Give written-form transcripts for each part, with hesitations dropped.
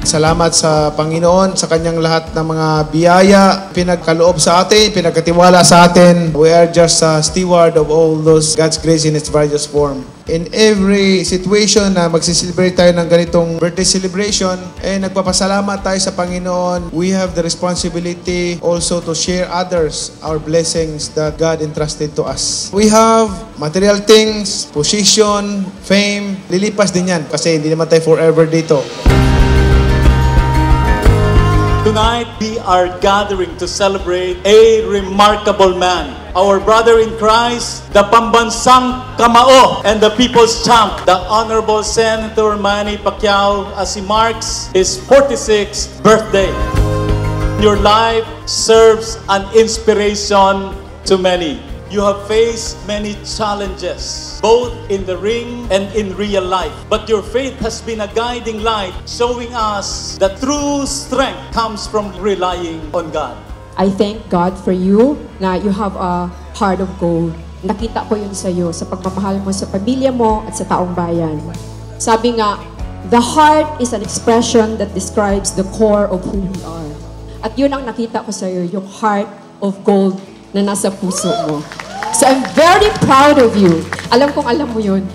Salamat sa Panginoon sa kanyang lahat ng mga biyaya, pinagkaloob sa atin, pinagkatiwala sa atin. We are just a steward of all those God's grace in its various form. In every situation na magsiselebrate tayo ng ganitong birthday celebration, nagpapasalamat tayo sa Panginoon. We have the responsibility also to share others our blessings that God entrusted to us. We have material things, position, fame. Lilipas din yan kasi hindi naman tayo forever dito. Tonight, we are gathering to celebrate a remarkable man. Our brother in Christ, the Pambansang Kamao and the People's Champ, the Honorable Senator Manny Pacquiao, as he marks his 46th birthday. Your life serves an inspiration to many. You have faced many challenges, both in the ring and in real life. But your faith has been a guiding light, showing us that true strength comes from relying on God. I thank God for you na you have a heart of gold. Nakita ko yun sa iyo, sa pagmamahal mo sa pamilya mo at sa taong bayan. Sabi nga, the heart is an expression that describes the core of who we are. At yun ang nakita ko sa iyo, yung heart of gold na nasa puso mo. So I'm very proud of you. Alam kong alam mo yun.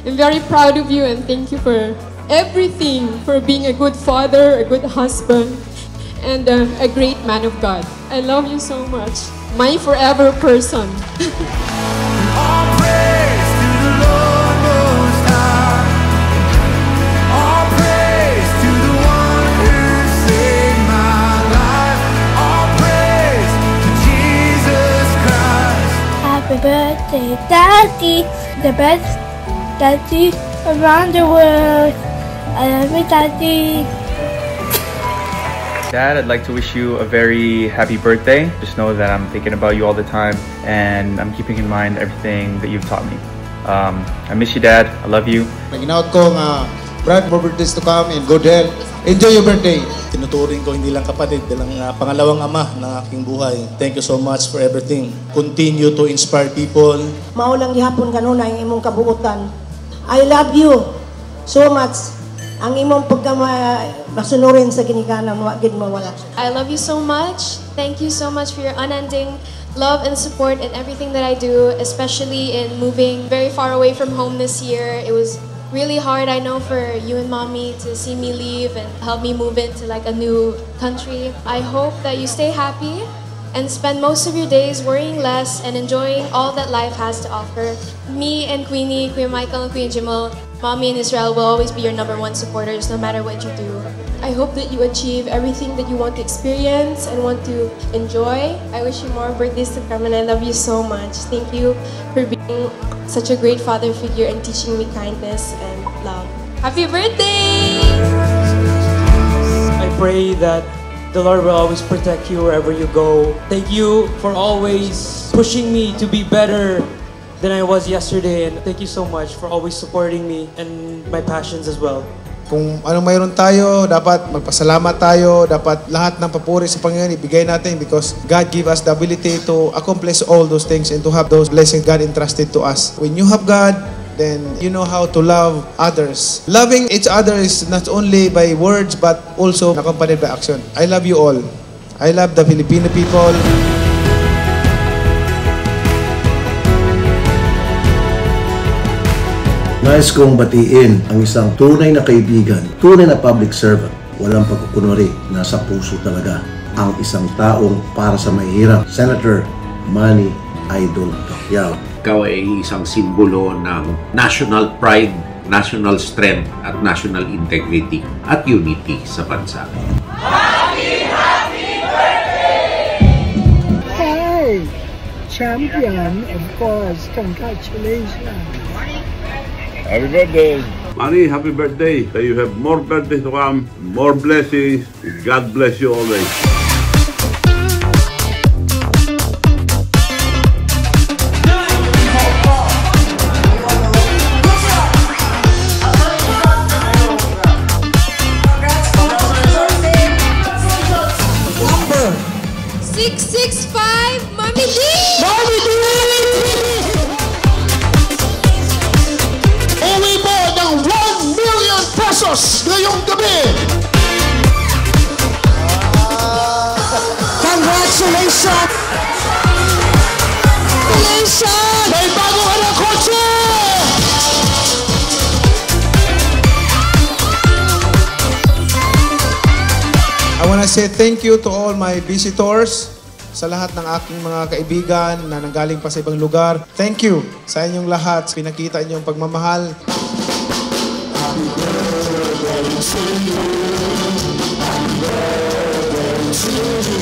I'm very proud of you and thank you for everything, for being a good father, a good husband, and a great man of God. I love you so much. My forever person. All praise to the Lord Most High. All praise to the one who saved my life. All praise to Jesus Christ. Happy birthday, Daddy. The best daddy around the world. I love you, Daddy. Dad, I'd like to wish you a very happy birthday. Just know that I'm thinking about you all the time and I'm keeping in mind everything that you've taught me. I miss you, Dad. I love you. Nag-inaot ko nga, Brad, more birthdays to come and good health. Enjoy your birthday. Tinuturing ko hindi lang kapatid, bilang pangalawang ama ng aking buhay. Thank you so much for everything. Continue to inspire people. Maulang gihapon kanuna ang imong kabuutan. I love you so much. Ang imong pagkamasunurin sa ginikanan, wagid mawala. I love you so much. Thank you so much for your unending love and support in everything that I do, especially in moving very far away from home this year. It was really hard, I know, for you and Mommy to see me leave and help me move into like a new country. I hope that you stay happy and spend most of your days worrying less and enjoying all that life has to offer. Me and Queenie, Kuya Michael and Kuya Jimel, Mommy and Israel will always be your #1 supporters no matter what you do. I hope that you achieve everything that you want to experience and want to enjoy. I wish you more birthdays to come and I love you so much. Thank you for being such a great father figure and teaching me kindness and love. Happy birthday! I pray that the Lord will always protect you wherever you go. Thank you for always pushing me to be better than I was yesterday, and thank you so much for always supporting me and my passions as well. Kung anong mayroon tayo, dapat magpasalamat tayo, dapat lahat ng papuri sa Panginoon ibigay natin because God give us the ability to accomplish all those things and to have those blessings God entrusted to us. When you have God, then you know how to love others. Loving each other is not only by words but also accompanied by action. I love you all. I love the Filipino people. Nais kong batiin ang isang tunay na kaibigan, tunay na public servant. Walang pagkukunwari, nasa puso talaga ang isang taong para sa mahihirap. Senator Manny Idol Pacquiao. Ikaw ay isang simbolo ng national pride, national strength at national integrity at unity sa bansa. Happy birthday! Hey, champion, of course. Congratulations. Happy birthday! Manny, happy birthday! You have more birthdays to come, more blessings. God bless you always. Number 665, Mommy D! Mommy D! Only more than 1 million pesos Jesus ngayong gabi. Congratulations! Congratulations! May bago ka ng kotse! I want to say thank you to all my visitors, sa lahat ng aking mga kaibigan na nanggaling pa sa ibang lugar. Thank you sa inyong lahat. Pinakita inyong pagmamahal. Happy birthday to you. Happy birthday to you.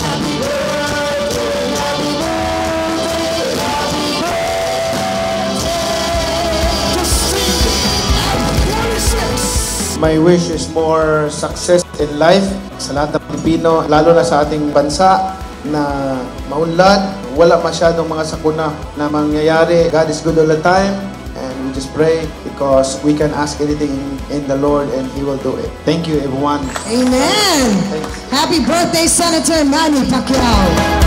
Happy birthday, happy birthday, happy birthday. Just sing at 46. My wish is more success in life sa lahat ng Pilipino, lalo na sa ating bansa na maunlad. Wala masyadong mga sakuna na mangyayari. God is good all the time, and we just pray because we can ask anything in the Lord and He will do it. Thank you, everyone. Amen. Thanks. Happy birthday, Senator Manny Pacquiao.